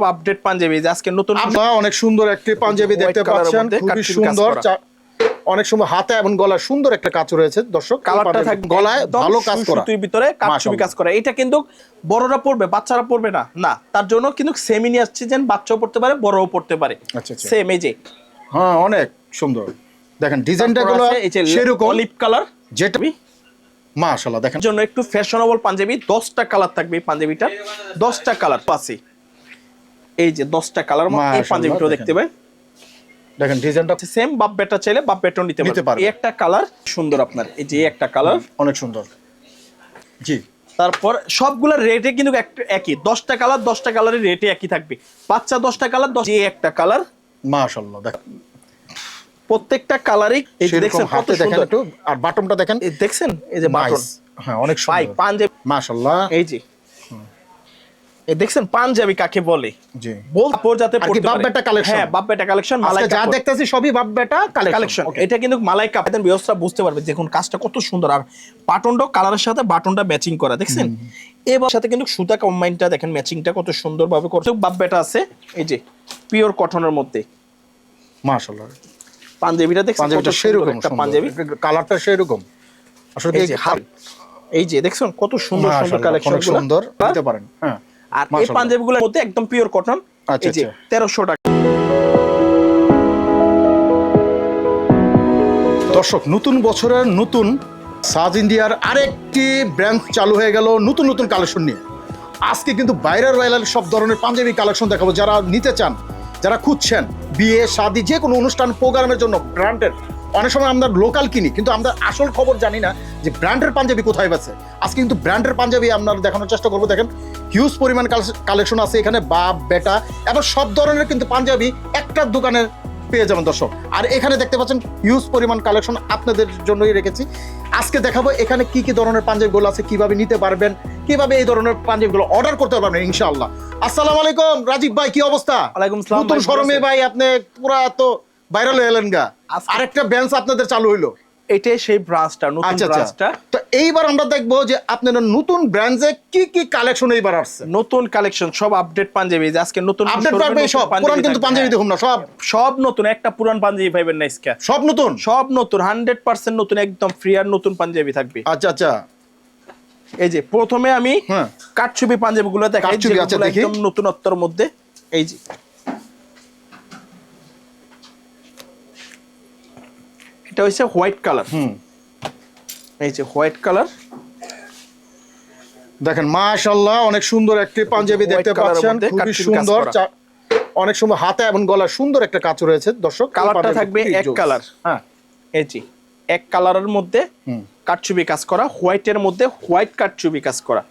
Update panjabi যে আজকে নতুন অনেক সুন্দর একটি পাঞ্জাবি দেখতে পাচ্ছেন, খুবই সুন্দর। অনেক সময় হাতে এবং গলায় সুন্দর একটা কাজ রয়েছে দর্শক। কালারটা থাকবে গলায় ভালো কাজ করা, সুতির ভিতরে কাটছবি কাজ করা। এটা কিন্তু বড়রা পড়বে, বাচ্চারা পড়বে না, না তার জন্য কিন্তু সেমই নিয়ে আসছে, যেন বাচ্চাও পড়তে পারে বড়ও পড়তে পারে। আচ্ছা আচ্ছা, সেম এই যে হ্যাঁ অনেক সুন্দর। দেখেন ডিজাইনটা গুলো সেরকম অলিভ কালার, যেটা মাশাআল্লাহ দেখেন জন্য একটু ফ্যাশনেবল পাঞ্জাবি। 10টা কালার থাকবে এই পাঞ্জাবিটা, 10টা কালার আছে। এই যে 10টা কালার এই পাঞ্জাবিটাও দেখতে পাবেন। দেখেন ডিজাইনটা সেম, বাপ বেটা চাইলে বাপ বেটাও নিতে পারবে। এই একটা কালার সুন্দর আপনার, এই যে একটা কালার অনেক সুন্দর। জি, তারপর সবগুলোর রেটে কিন্তু একই, 10টা কালার 10টা কালারের রেটে একই থাকবে। বাচ্চা 10টা কালার, 10 এই একটা কালার মাশাআল্লাহ দেখেন প্রত্যেকটা কালারই। এই যে দেখছেন হাতে দেখেন একটু, আর বাটনটা দেখেন, এই দেখছেন এই যে বাটন, হ্যাঁ অনেক সুন্দর। ভাই পাঞ্জাবি মাশাআল্লাহ, এই যে এই দেখছেন পাঞ্জাবি কাকে বলে। জি, বলপো যাতে পড়তে পারে। বাপ বেটা কালেকশন, হ্যাঁ বাপ বেটা কালেকশন, মালাই যা দেখতেছি সবই বাপ বেটা কালেকশন। এটা কিন্তু মালাই কাপড়ের ব্যবস্থা বুঝতে পারবে, দেখুন কাজটা কত সুন্দর। আর বাটনটা কালারের সাথে বাটনটা ম্যাচিং করা, দেখছেন এবার সাথে কিন্তু সুতা কম্বাইনটা দেখেন, ম্যাচিংটা কত সুন্দরভাবে করছে। বাপ বেটা আছে এই যে পিওর কটনের মধ্যে। মাশাআল্লাহ পাঞ্জাবিটা দেখছেন, পাঞ্জাবিটা সেরকম একটা পাঞ্জাবি, কালারটা সেরকম আসলে। এই যে দেখছেন কত সুন্দর সুন্দর কালেকশন, সুন্দর নিতে পারেন। হ্যাঁ, আর এই পাঞ্জাবিগুলোর মধ্যে একদম পিওর কটন। এই যে 1300 টাকা। দর্শক, নতুন বছরের নতুন সাজ ইন্ডিয়ার আরেকটি ব্র্যান্ড চালু হয়ে গেল নতুন নতুন কালেকশন নিয়ে। আজকে কিন্তু বাইরের সব ধরনের পাঞ্জাবি কালেকশন দেখাবো। যারা নিতে চান, যারা খুঁজছেন বিয়ে শাদী যে কোনো অনুষ্ঠান প্রোগ্রামের জন্য ব্র্যান্ডের, অনেক সময় আমরা লোকাল কিনি কিন্তু আমরা আসল খবর জানি না যে ব্র্যান্ডের পাঞ্জাবি কোথায় আছে। আজকে কিন্তু ব্র্যান্ডের পাঞ্জাবি আমরা দেখানোর চেষ্টা করবো। দেখেন হিউজ পরিমাণ কালেকশন আছে এখানে, বাপ বেটা এবং সব ধরনের কিন্তু পাঞ্জাবি একটা দোকানে পেয়ে যাবেন দর্শক। আর এখানে দেখতে পাচ্ছেন হিউজ পরিমাণ কালেকশন আপনাদের জন্যই রেখেছি। আজকে দেখাবো এখানে কি কি ধরনের পাঞ্জাবিগুলো আছে, কিভাবে নিতে পারবেন, কিভাবে এই ধরনের পাঞ্জাবিগুলো অর্ডার করতে পারবেন ইনশাআল্লাহ। আসসালামু আলাইকুম রাজীব ভাই, কি অবস্থা? ওয়ালাইকুম আসসালাম। নতুন শোরুমে ভাই আপনি পুরা তো ভাইরাল হয়ে এলেন গা, আরেকটা ব্রাঞ্চ আপনাদের চালু হইলো। এটাই সেই ব্রাঞ্চটা, নতুন ব্রাঞ্চটা। তো এইবার আমরা দেখবো যে আপনাদের নতুন ব্র্যান্ডে কি কি কালেকশন এইবার আসছে। নতুন কালেকশন সব আপডেট পাঞ্জাবি, আজকে নতুন আপডেট পারবে সব। পুরান কিন্তু পাঞ্জাবি দেখুন না, সব সব নতুন, একটা পুরান পাঞ্জাবি পাইবেন না আজকে। সব নতুন, সব নতুন 100% নতুন, একদম ফ্রি আর নতুন পাঞ্জাবি থাকবে। আচ্ছা আচ্ছা, এই যে প্রথমে আমি কাটছবি পাঞ্জাবিগুলো দেখাই, যেগুলো একদম নতুনত্বর মধ্যে। এই যে এটা হচ্ছে হোয়াইট কালার। এই যে হোয়াইট কালার দেখেন মাশাআল্লাহ, অনেক সুন্দর একটি পাঞ্জাবি দেখতে পাচ্ছেন, খুবই সুন্দর। অনেক সময় হাতে এবং গলায় সুন্দর একটা কাজ রয়েছে দর্শক। কালারটা থাকবে এক কালার। হ্যাঁ, এই যে এক কালারের মধ্যে কাটছবি কাজ করা, হোয়াইটের মধ্যে হোয়াইট কাটছবি কাজ করা।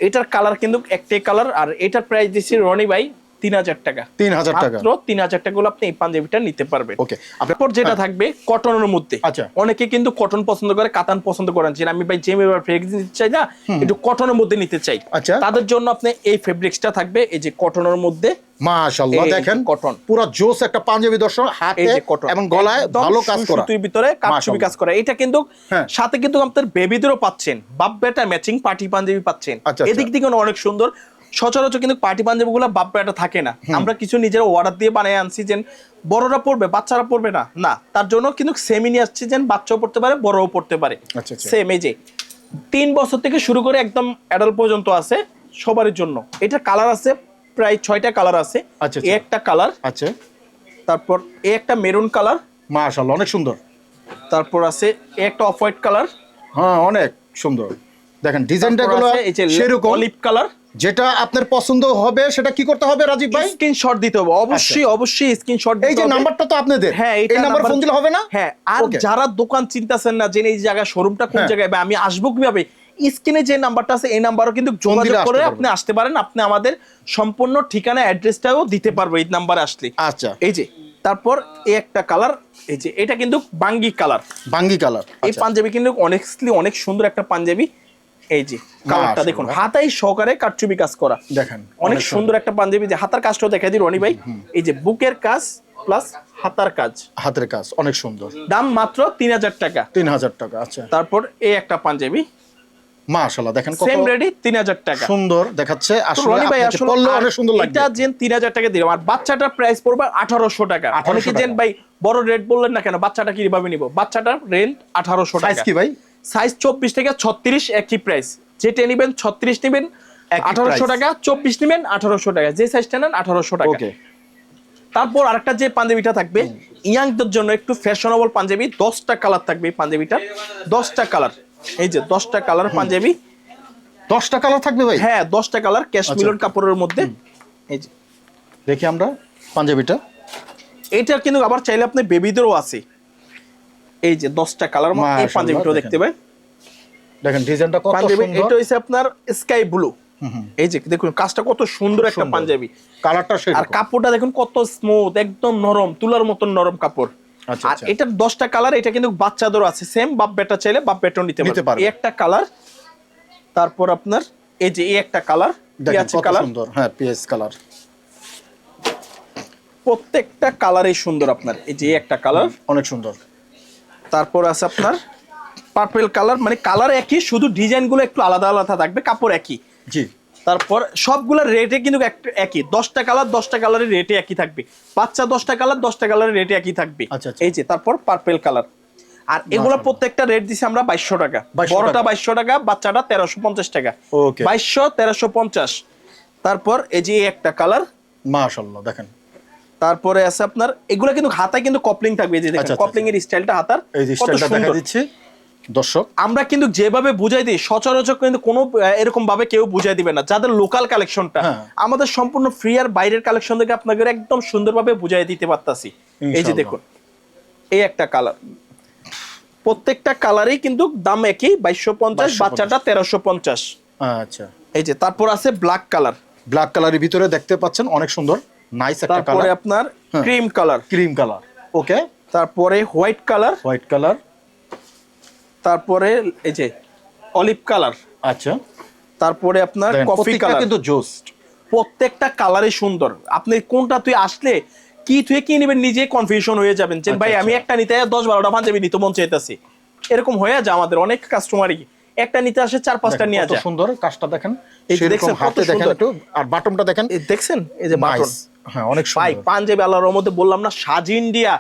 এটার কালার কিন্তু একটাই কালার। আর এটার প্রাইস দিচ্ছি রনি ভাই 3000 টাকা। 3000 টাকা, মাত্র 3000 টাকা আপনি এই পাঞ্জাবিটা নিতে পারবেন। ওকে, তারপর যেটা থাকবে কটনের মধ্যে। আচ্ছা, অনেকে কিন্তু কটন পছন্দ করে, কাতান পছন্দ করেন, যে আমি ভাই জেমি বা ফেব্রিক্স নিতে চাই না, একটু কটনের মধ্যে নিতে চাই। আচ্ছা, তাদের জন্য আপনি এই ফেব্রিক্সটা থাকবে, এই যে কটনের মধ্যে। মাশাআল্লাহ দেখেন কটন পুরো জোস একটা পাঞ্জাবি দর্শক, হাতে এবং গলায় ভালো কাজ করা, সুতির ভিতরে কাটছবি কাজ করা। এটা কিন্তু সাথে কিন্তু আপনাদের বেবিদেরও পাচ্ছেন, বাপ বেটা ম্যাচিং পার্টি পাঞ্জাবি পাচ্ছেন। এদিক থেকে অনেক সুন্দর। সচরাচর কিন্তু পার্টি পাঞ্জাবিগুলো বাপ বেটা থাকে না, আমরা কিছু নিজেরা অর্ডার দিয়ে বানিয়ে আনছি, যে বড়রা পড়বে বাচ্চারা পড়বে না, না তার জন্য কিন্তু সেমি নিয়ে আসছি, যে বাচ্চাও পড়তে পারে বড়ও পড়তে পারে। সেম এই যে 3 বছর থেকে শুরু করে একদম অ্যাডাল্ট পর্যন্ত আছে সবার জন্য। এটা কালার আছে প্রায় 6টা কালার আছে। এই একটা কালার, আচ্ছা, তারপর এই একটা মেরুন কালার, মাশাআল্লাহ অনেক সুন্দর। তারপর আছে এই একটা অফ হোয়াইট কালার, হ্যাঁ অনেক সুন্দর। দেখেন ডিজাইনটা গুলো সেরকম অলিভ কালার। যেটা আপনার পছন্দ হবে সেটা কি করতে হবে রাজীব ভাই? স্ক্রিনশট দিতে হবে অবশ্যই, অবশ্যই স্ক্রিনশট দিতে হবে। এই যে নাম্বারটা তো আপনাদের, হ্যাঁ এই নাম্বার ফোন দিলে হবে না? হ্যাঁ, আর যারা দোকান চিন্তাছেন না যে এই জায়গা শোরুমটা কোন জায়গায় বা আমি আসবো কিভাবে, স্ক্রিনে যে নাম্বারটা আছে এই নাম্বারও কিন্তু যোগাযোগ করে আপনি আসতে পারেন। আপনি আমাদের সম্পূর্ণ ঠিকানা অ্যাড্রেসটাও দিতে পারবো এই নাম্বারে আসলে। আচ্ছা, এই যে তারপর এই একটা কালার, এই যে এটা কিন্তু বাঙ্গি কালার। বাঙ্গি কালার, এই পাঞ্জাবি কিন্তু অনেস্টলি অনেক সুন্দর একটা পাঞ্জাবি। এই যে কালারটা দেখুন, হাতাই সহকারে কাটছবি কাজ করা, দেখেন অনেক সুন্দর একটা পাঞ্জাবি। যে হাতার কাজটাও দেখাই দিই রনি ভাই, এই যে বুকের কাজ প্লাস হাতার কাজ, হাতের কাজ অনেক সুন্দর। দাম মাত্র 3000 টাকা। 3000 টাকা, আচ্ছা। তারপর এই একটা পাঞ্জাবি মাশাআল্লাহ দেখেন কত সেম রেডি 3000 টাকা সুন্দর দেখাচ্ছে আসলে রনি ভাই আপনাকে আসলে পরলে অনেক সুন্দর লাগবে এটা যেন 3000 টাকা দিলাম আর বাচ্চাটার প্রাইস পড়বে 1800 টাকা 1800 অনেকে যেন টাকা। ভাই বড় রেট বললেন না কেন বাচ্চাটা কিভাবে নিব বাচ্চাটার রেন্ট 1800 সাইজ টাকা কি ভাই সাইজ 24 থেকে 36 একই প্রাইস যেটা নেবেন 36 নেবেন একই 1800 price। টাকা 24 নেবেন 1800 টাকা যে সাইজটা নেন 1800 টাকা ওকে তারপর আরেকটা যে পাঞ্জাবিটা থাকবে ইয়াংদের জন্য একটু ফ্যাশনেবল পাঞ্জাবি 10টা কালার থাকবে এই পাঞ্জাবিটা 10টা কালার এই যে 10টা কালার পাঞ্জাবি 10টা কালার থাকবে ভাই হ্যাঁ 10টা কালার ক্যাশমিলন কাপড়ের মধ্যে এই যে দেখি আমরা পাঞ্জাবিটা এইটা কিন্তু আবার চাইলে আপনি বেবিদেরও আছে এই যে 10টা কালার মধ্যে এই মাশাআল্লাহ, পাঞ্জাবিটা দেখতে পাবেন দেখেন ডিজাইনটা কত পাঞ্জাবি সুন্দর এটা হইছে আপনার স্কাই ব্লু এই যে দেখুন কাজটা কত সুন্দর একটা সুন্দর। পাঞ্জাবি কালারটা আর সেরকম কাপড়টা দেখুন কত স্মুথ একদম নরম তুলার মতন নরম কাপড় আচ্ছা, আর আচ্ছা। এটা 10টা কালার এটা কিন্তু বাচ্চাদেরও আছে সেম বাপ বেটা চাইলে বাপ বেটাও নিতে নিতে পারবে পারবে। এই একটা কালার তারপর আপনার এই যে এই একটা কালার দেখেন পিয়াজি কত কালার সুন্দর হ্যাঁ পিএস কালার প্রত্যেকটা কালারই সুন্দর আপনার এই যে এই একটা কালার অনেক সুন্দর তারপর আছে আপনার পার্পল কালার মানে কালার একই শুধু ডিজাইনগুলো একটু আলাদা আলাদা থাকবে কাপড় একই জি তারপর সবগুলোর রেটে কিন্তু একই 10টা কালার 10টা কালারের রেটে একই থাকবে বাচ্চা 10টা কালার 10টা কালারের রেটে একই থাকবে আচ্ছা, আচ্ছা। এই যে তারপর পার্পল কালার আর এগুলো প্রত্যেকটা রেট দিছি আমরা 2200 টাকা 2200 বড়টা টাকা। 2200 টাকা বাচ্চাটা 1350 টাকা ওকে 2200 1350 তারপর এই যে এই একটা কালার মাশাআল্লাহ দেখেন তারপরে আছে আপনার এগুলো কিন্তু হাতায় কিন্তু কপলিং থাকবে এই যে দেখেন আচ্ছা, আচ্ছা, কপলিং এর স্টাইলটা হাতার এই যে কত স্টাইলটা দেখা সুন্দর। দিচ্ছি দর্শক আমরা কিন্তু যেভাবে বুঝাই দিই সচরাচর কিন্তু কোনো এরকম ভাবে কেউ বুঝাই দিবে না যাদের লোকাল কালেকশনটা হ্যাঁ। আমাদের সম্পূর্ণ ফ্রি আর বাইরের কালেকশন থেকে আপনাদের একদম সুন্দরভাবে বুঝাই দিতে পারতাছি এই যে ইনশাআল্লাহ। দেখুন এই একটা কালার প্রত্যেকটা কালারই কিন্তু দাম একই 2250 2250 বাচ্চাটা 1350 আচ্ছা এই যে তারপর আছে ব্ল্যাক কালার ব্ল্যাক কালারের ভিতরে দেখতে পাচ্ছেন অনেক সুন্দর নাইস একটা তারপরে কালার আপনার হ্যাঁ। Cream colour cream colour okay তারপরে হোয়াইট কালার হোয়াইট কালার তারপরে এই যে অলিভ কালার আচ্ছা তারপরে আপনার দেখেন, কফি প্রত্যেকটা কালার কিন্তু জোস প্রত্যেকটা কালারই সুন্দর আপনি কোনটা তুই আসলে কি তুই কি নেবেন নিজে কনফিউশন হয়ে যাবেন যে ভাই আমি একটা নিতে 10-12টা পাঞ্জাবি নিতে মন চাইতেছি এরকম হয়ে যায় আমাদের অনেক কাস্টমারই একটা নিতে আসে 4-5টা নিয়ে কত যায় সুন্দর কাজটা দেখেন এই যে সেরকম দেখছেন কত হাতে দেখেন সুন্দর। একটু আর বাটনটা দেখেন এই দেখছেন এই যে বাটন নাইস হ্যাঁ অনেক ভাই সুন্দর পাঞ্জাবি আল্লাহর মধ্যে বললাম না সাজ ইন্ডিয়া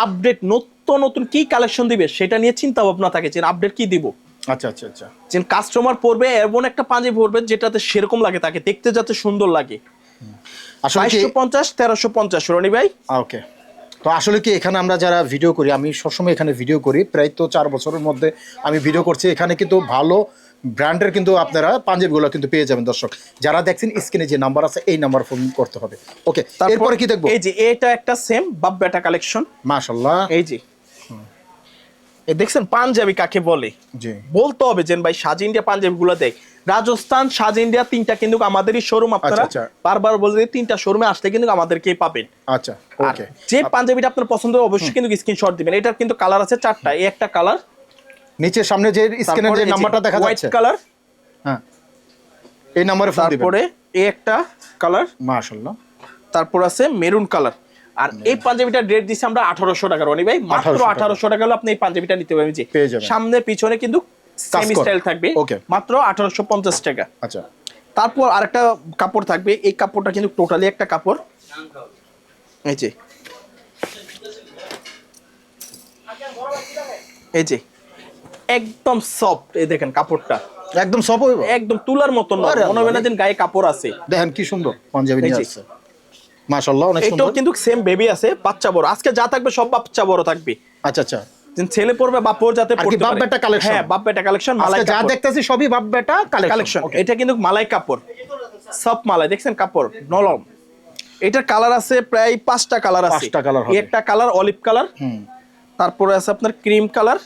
আপডেট নতুন নতুন কি কালেকশন দিবে সেটা নিয়ে চিন্তা ভাবনা থাকে যে আপডেট কি দিব আচ্ছা আচ্ছা আচ্ছা যে কাস্টমার পড়বে এমন একটা পাঞ্জাবি পড়বে যেটাতে সেরকম লাগে তাকে দেখতে যাতে সুন্দর লাগে আসলে কি 2250 1350 রনি ভাই ওকে তো আসলে কি এখানে আমরা যারা ভিডিও করি আমি সবসময় এখানে ভিডিও করি প্রায় তো 4 বছরের মধ্যে আমি ভিডিও করছি এখানে কিন্তু ভালো ব্র্যান্ডের কিন্তু আপনারা পাঞ্জাবিগুলো কিন্তু পেয়ে যাবেন দর্শক যারা দেখছেন স্ক্রিনে যে নাম্বার আছে এই নাম্বার ফোন করতে হবে ওকে তারপরে কি দেখবো এই যে এটা একটা সেম বাপ বেটা কালেকশন মাশাআল্লাহ এই যে এই দেখছেন পাঞ্জাবি কাকে বলে জি বলতে হবে যে ভাই সাজ ইন্ডিয়া পাঞ্জাবি গুলো দেখ রাজস্থান সাজ ইন্ডিয়া তিনটা কিন্তু আমাদেরই শোরুম আপনারা আচ্ছা। বারবার বলতে তিনটা শোরুমে আসলে কিন্তু আমাদেরকেই পাবেন আচ্ছা আর ওকে যে পাঞ্জাবিটা আপনার পছন্দ হবে অবশ্যই কিন্তু স্ক্রিনশট দিবেন এটার কিন্তু কালার আছে 4টা এই একটা কালার নিচে সামনে যে স্ক্রিনের যে নাম্বারটা দেখা হোয়াইট যাচ্ছে কালার হ্যাঁ এই নম্বরে ফোন দিবেন তারপরে এই একটা কালার মাশাআল্লাহ তারপর আছে মেরুন কালার আর এই পাঞ্জাবিটা রেট দিছি আমরা 1800 টাকা রনি ভাই মাত্র 1800 1800 টাকা হলে আপনি এই পাঞ্জাবিটা নিতে পারবেন জি পেয়ে যাবেন। সামনে পিছনে কিন্তু কাজ সেম করা। স্টাইল থাকবে Okay. মাত্র 1850 টাকা আচ্ছা তারপর আরেকটা কাপড় থাকবে এই কাপড়টা কিন্তু টোটালি একটা কাপড় এই যে এই যে একদম সফট এই দেখেন কাপড়টা একদম সব হইব একদম তুলার মতন নরম। আরে মনে হবে না আল্লাহ। যে গায়ে কাপড় আছে দেখেন কি সুন্দর পাঞ্জাবি নিয়ে এই যে। আসছে মাশাআল্লাহ অনেক এটাও সুন্দর কিন্তু সেম বেবি আছে বাচ্চা বড় আজকে যা থাকবে সব বাচ্চা বড় থাকবে আচ্ছা আচ্ছা যে ছেলে পড়বে বাপর যাতে আর কি পড়তে বাপ পারে বেটা collection? হ্যাঁ বাপ বেটা কালেকশন মালাই আজকে যা কাপড় দেখতেছি সবই বাপ বেটা কালেকশন কালেকশন এটা কিন্তু মালাই কাপড় সব মালাই দেখছেন কাপড় নরম এটার কালার আছে প্রায় 5টা কালার আছে 5টা colour হবে। এই একটা কালার অলিভ কালার হুম তারপরে আছে আপনার ক্রিম কালার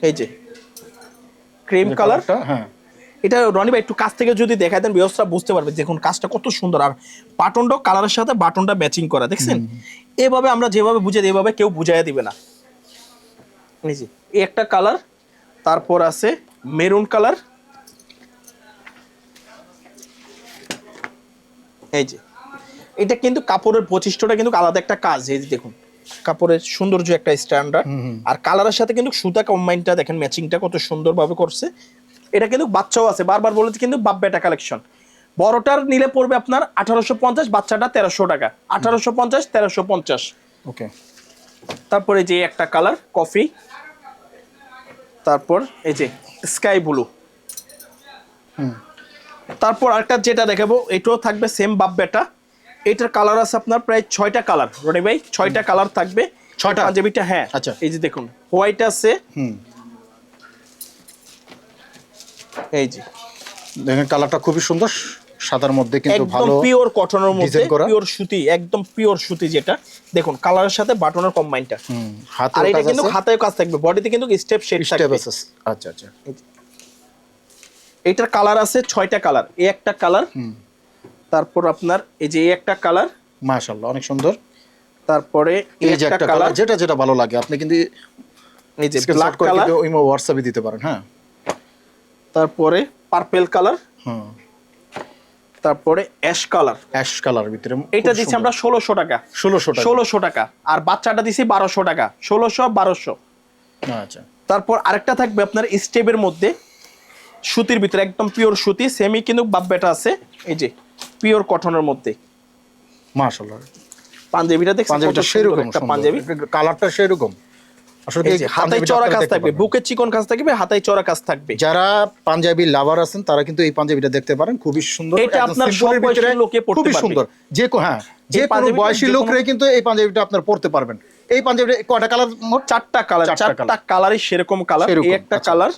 এই যে ক্রিম কালার হ্যাঁ এটা রনি ভাই একটু কাছ থেকে যদি দেখাই দেন ব্যবস্থা বুঝতে পারবে দেখুন কাজটা কত সুন্দর আর বাটনটা কালারের সাথে বাটনটা ম্যাচিং করা দেখছেন এভাবে আমরা যেভাবে বুঝে দিই এভাবে কেউ বুঝাইয়া দিবে না এই যে এই একটা কালার তারপর আছে মেরুন কালার এই যে এটা কিন্তু কাপড়ের বৈশিষ্ট্যটা কিন্তু আলাদা একটা কাজ এই যে দেখুন কাপড়ের সৌন্দর্য একটা স্ট্যান্ডার্ড, আর কালারের সাথে কিন্তু সুতা কম্বাইনটা দেখেন, ম্যাচিংটা কত সুন্দরভাবে করছে। এটা কিন্তু বাচ্চাও আছে, বারবার বলেছি কিন্তু বাপ বেটা কালেকশন। বড়টার নিলে পড়বে আপনার 1850, বাচ্চাটা 1300 টাকা। 1850, 1350। ওকে। তারপরে যে একটা কালার কফি, তারপর এই যে স্কাই ব্লু, তারপর আরেকটা যেটা দেখাবো এটাও থাকবে সেম বাপ বেটা। এটার কালার আছে আপনার প্রায় 6টা কালার, রনি ভাই 6টা কালার থাকবে। 6টা পাঞ্জাবিটা, হ্যাঁ। আচ্ছা, এই যে দেখুন হোয়াইট আছে, এই যে দেখেন কালারটা খুবই সুন্দর, সাদার মধ্যে কিন্তু একদম ভালো পিওর কটনের মধ্যে, ডিজাইন করা। পিওর সুতি, একদম পিওর সুতি যেটা দেখুন কালারের সাথে বাটনের কম্বাইনটা। হাতে আর এটা কাজ কিন্তু আছে, হাতেও কাজ থাকবে, বডিতে কিন্তু স্টেপ শেড স্টেপ থাকবে। আছে। আচ্ছা আচ্ছা। এইটার কালার আছে 6টা কালার, এই একটা কালার, তারপর আপনার এই যে এই একটা কালার, মাশাআল্লাহ অনেক সুন্দর। তারপরে এই যে একটা কালার, যেটা যেটা ভালো লাগে আপনি কিন্তু এই যে black black colour, colour imo হোয়াটসঅ্যাপে দিতে পারেন। হ্যাঁ। তারপরে পার্পল কালার, তারপরে অ্যাশ কালার। অ্যাশ কালার ভিতরে এটা দিচ্ছি আমরা 1600 টাকা। 1600 টাকা। আর বাচ্চাটা দিছি 1200 টাকা। 1600, 1200। আচ্ছা। তারপর আরেকটা থাকবে আপনার স্টেপের মধ্যে সুতির ভিতরে, একদম পিওর সুতি, সেমি কিন্তু বাপ বেটা আছে, এই যে পিওর কটনের মধ্যে। মাশাআল্লাহ। পাঞ্জাবিটা দেখছেন, পাঞ্জাবিটা সেরকম একটা পাঞ্জাবি, কালারটা সেরকম। আসলে এই যে হাতায় চড়া কাজ থাকবে, বুকের চিকন কাজ থাকবে, হাতায় চড়া কাজ থাকবে। যারা পাঞ্জাবি লাভার আছেন তারা কিন্তু এই পাঞ্জাবিটা দেখতে পারেন, খুবই সুন্দর। এটা আপনার সব বয়সী লোকে পড়তে খুবই পারবে। সুন্দর। যে যে কোনো বয়সী লোকরাই কিন্তু এই পাঞ্জাবিটা আপনার পড়তে পারবেন। এই পাঞ্জাবিটা কয়টা কালার? মোট 4টা কালার, 4টা কালারই সেরকম কালার। এই একটা কালার,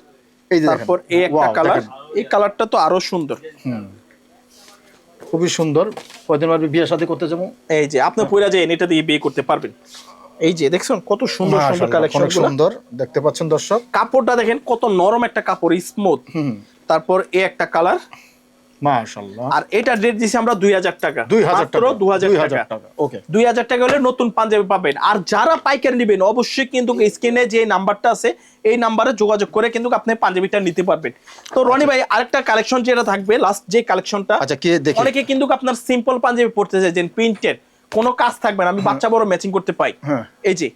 এই যে তারপর এই একটা কালার, এই কালারটা তো আরো সুন্দর। খুবই সুন্দর। কয়দিন পর বিয়ে শাদী করতে যাবো, এই যে আপনি পয়রা যাবেন, এটা দিয়ে বিয়ে করতে পারবেন। এই যে দেখছেন কত সুন্দর সুন্দর কালেকশন, অনেক সুন্দর দেখতে পাচ্ছেন দর্শক। কাপড়টা দেখেন কত নরম একটা কাপড়, স্মুথ। তারপর এই একটা কালার, মাশাআল্লাহ। আর এটা রেট দিছি আমরা 2000 টাকা। 2000 টাকা, 2000 টাকা। ওকে। 2000 টাকা হলে নতুন পাঞ্জাবি পাবেন। আর যারা পাইকারি নেবেন অবশ্যই কিন্তু স্ক্রিনে যে নাম্বারটা আছে এই নাম্বারে যোগাযোগ করে কিন্তু আপনি পাঞ্জাবিটা নিতে পারবেন। তো রনি ভাই আরেকটা কালেকশন যেটা থাকবে লাস্ট যে কালেকশনটা, আচ্ছা কি দেখি। অনেকে কিন্তু আপনার সিম্পল পাঞ্জাবি পড়তে চায়, যে প্রিন্টেড কোনো কাজ থাকবে না, আমি বাচ্চা বড় ম্যাচিং করতে পাই। এই যে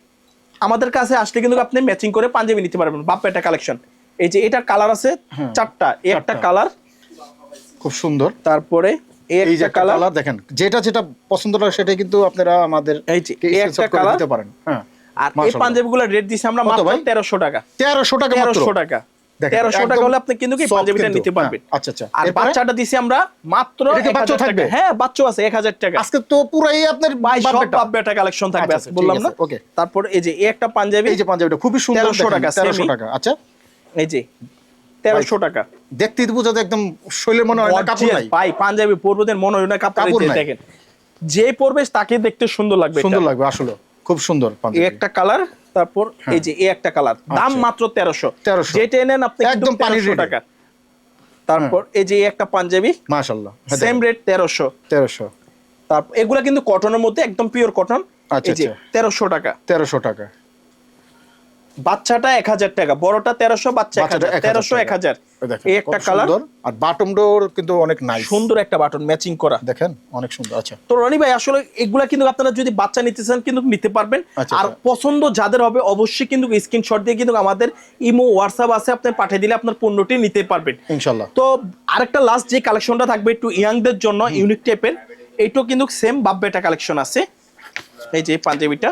আমাদের কাছে আসলে কিন্তু আপনি ম্যাচিং করে পাঞ্জাবি নিতে পারবেন, বাপ বেটা কালেকশন। এই যে এটার কালার আছে 4টা, এই একটা কালার খুব সুন্দর। তারপরে এই যে একটা কালার দেখেন, যেটা যেটা পছন্দ লাগে সেটাই কিন্তু আপনারা আমাদের এই যে এই একটা কালার দিতে পারেন। হ্যাঁ। আর এই পাঞ্জাবিগুলোর রেট দিছি আমরা মাত্র 1300 টাকা। 1300 টাকা মাত্র। 1300 টাকা। 1300 টাকা হলে আপনি কিন্তু এই পাঞ্জাবিটা নিতে পারবেন। আচ্ছা আচ্ছা। আর বাচ্চাটা দিছি আমরা মাত্র 1000 টাকা। হ্যাঁ বাচ্চা আছে 1000 টাকা। আজকে তো পুরাই আপনার বাপ বেটা কালেকশন থাকবে আজকে, বললাম না। ওকে। তারপর এই যে এই একটা পাঞ্জাবি, এই যে পাঞ্জাবিটা খুবই সুন্দর, 1300 টাকা। 1300 টাকা। আচ্ছা। এই যে 1300 টাকা। দেখতেই তো বোঝা যায় একদম শৈলের মনে হয় না কাপড় নাই। ভাই পাঞ্জাবি পরবেদের মনে হয় না কাপড় নাই। দেখেন যে পরবে তাকে দেখতে সুন্দর লাগবে, সুন্দর লাগবে আসলে, খুব সুন্দর পাঞ্জাবি। এই একটা কালার, তারপর এই যে এই একটা কালার, দাম মাত্র 1300। যেটা নেন আপনি একদম পানির টাকা। তারপর এই যে একটা পাঞ্জাবি, মাশাআল্লাহ সেম রেট 1300। তারপর এগুলা কিন্তু কটনের মধ্যে, একদম পিওর কটন। এই যে 1300 টাকা। 1300 টাকা। বাচ্চাটা 1000 টাকা, বড়টা 1300, বাচ্চা 1000, 1300, 1000। এই একটা কালার। আর বাটনডোর কিন্তু অনেক নাইস, সুন্দর একটা বাটন ম্যাচিং করা, দেখেন অনেক সুন্দর। আচ্ছা তো রনি ভাই আসলে এগুলা কিন্তু আপনারা যদি বাচ্চা নিতে চান কিন্তু নিতে পারবেন। আর পছন্দ যাদের হবে অবশ্যই কিন্তু স্ক্রিনশট দিয়ে কিন্তু আমাদের ইমো হোয়াটসঅ্যাপ আছে, আপনি পাঠিয়ে দিলে আপনার পণ্যটি নিতে পারবেন ইনশাআল্লাহ। তো আরেকটা লাস্ট যে কালেকশনটা থাকবে একটু ইয়াংদের জন্য ইউনিক টাইপের, এইটাও কিন্তু সেম বাপ বেটা কালেকশন আছে। এই যে পাঞ্জাবিটা,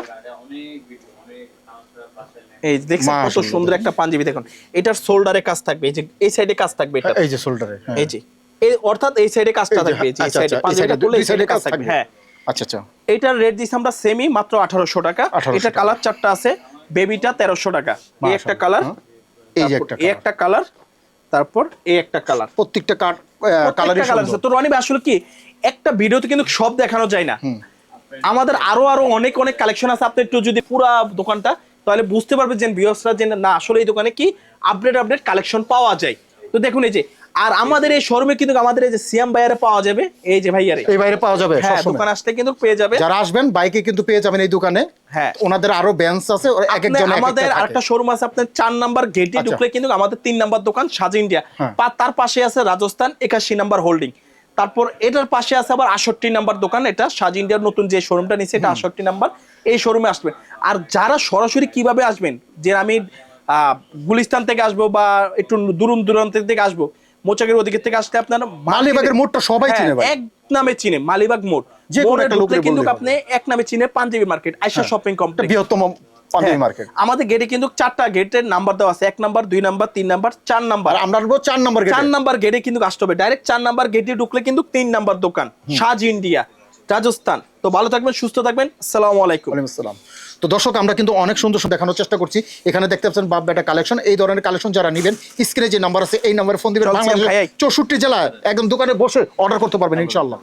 এই দেখছেন কত সুন্দর একটা পাঞ্জাবি, দেখুন এটার শোল্ডারে কাজ থাকবে, এই যে এই সাইডে কাজ থাকবে, এটা এই যে শোল্ডারে, এই যে এই অর্থাৎ এই সাইডে কাজটা থাকবে, এই যে এই সাইডে পাঞ্জাবিটা খুলে এই সাইডে কাজ থাকবে। হ্যাঁ আচ্ছা আচ্ছা। এটার রেট দিছি আমরা সেমি মাত্র 1800 টাকা। এটা কালার 4টা আছে, বেবিটা 1300 টাকা। এই একটা কালার, এই একটা কালার, তারপর এই একটা কালার, প্রত্যেকটা কালারই সুন্দর। তো রনি ভাই আসলে কি একটা ভিডিওতে কিন্তু সব দেখানো যায় না, আমাদের আরো অনেক অনেক কালেকশন আছে। আপনি একটু যদি পুরো দোকানটা তাহলে বুঝতে পারবে যে ভিউয়ার্সরা যে না আসলে এই দোকানে কি আপডেট কালেকশন পাওয়া যায়। তো দেখুন এই যে, আর আমাদের এই শোরুমে কিন্তু আমাদের এই যে সিয়াম ভাইয়ারে পাওয়া যাবে, এই যে ভাইয়ারে এই বাইরে পাওয়া যাবে, হ্যাঁ দোকান আসলে কিন্তু পেয়ে যাবে। যারা আসবেন বাইকে কিন্তু পেয়ে যাবেন এই দোকানে। হ্যাঁ ওনাদের আরো বেঞ্চ আছে, এক এক জন আমাদের আরেকটা শোরুম আছে আপনার 4 নাম্বার গেটে ঢুকলে কিন্তু আমাদের 3 নাম্বার দোকান সাজ ইন্ডিয়া, তার পাশে আছে রাজস্থান 81 নাম্বার হোল্ডিং। তারপর এটার পাশে আছে আবার 68 নাম্বার দোকান, এটা সাজ ইন্ডিয়ার নতুন যে শোরুমটা নিচ্ছে এটা 68 নাম্বার, এই শোরুমে আসবেন। আর যারা সরাসরি কিভাবে আসবেন, যে আমি গুলিস্তান থেকে আসবো বা একটু দূর দূরান্ত থেকে আসবো, মোচাকের ওদিকে থেকে আসলে আপনার মালিবাগের মোড়টা সবাই চিনে ভাই, এক নামে চিনে মালিবাগ মোড়, যে কোনো একটা লোকে কিন্তু আপনি এক নামে চিনে Punjabi market, Ayesha shopping complex, বৃহত্তম পাঞ্জাবি মার্কেট। আমাদের গেটে কিন্তু 4টা গেটের নাম্বার দেওয়া আছে, 1 নাম্বার 2 নাম্বার 3 নাম্বার 4 নাম্বার। আমরা আসবো 4 নাম্বার গেটে। 4 নাম্বার গেটে কিন্তু আসতে হবে, ডাইরেক্ট 4 নাম্বার গেটে ঢুকলে কিন্তু 3 নাম্বার দোকান, সাজ ইন্ডিয়া, রাজস্থান। তো ভালো থাকবেন, সুস্থ থাকবেন, আসসালামু আলাইকুম। ওয়ালাইকুম আসসালাম। তো দর্শক, আমরা কিন্তু অনেক সুন্দর সুন্দর দেখানোর চেষ্টা করছি। এখানে দেখতে পাচ্ছেন বাপ বেটা কালেকশন। এই ধরনের কালেকশন যারা নেবেন, স্ক্রিনে যে নাম্বার আছে এই নাম্বারে ফোন দিবেন। বাংলাদেশের 64 জেলায় একদম দোকানে বসে অর্ডার করতে পারবেন ইনশাআল্লাহ।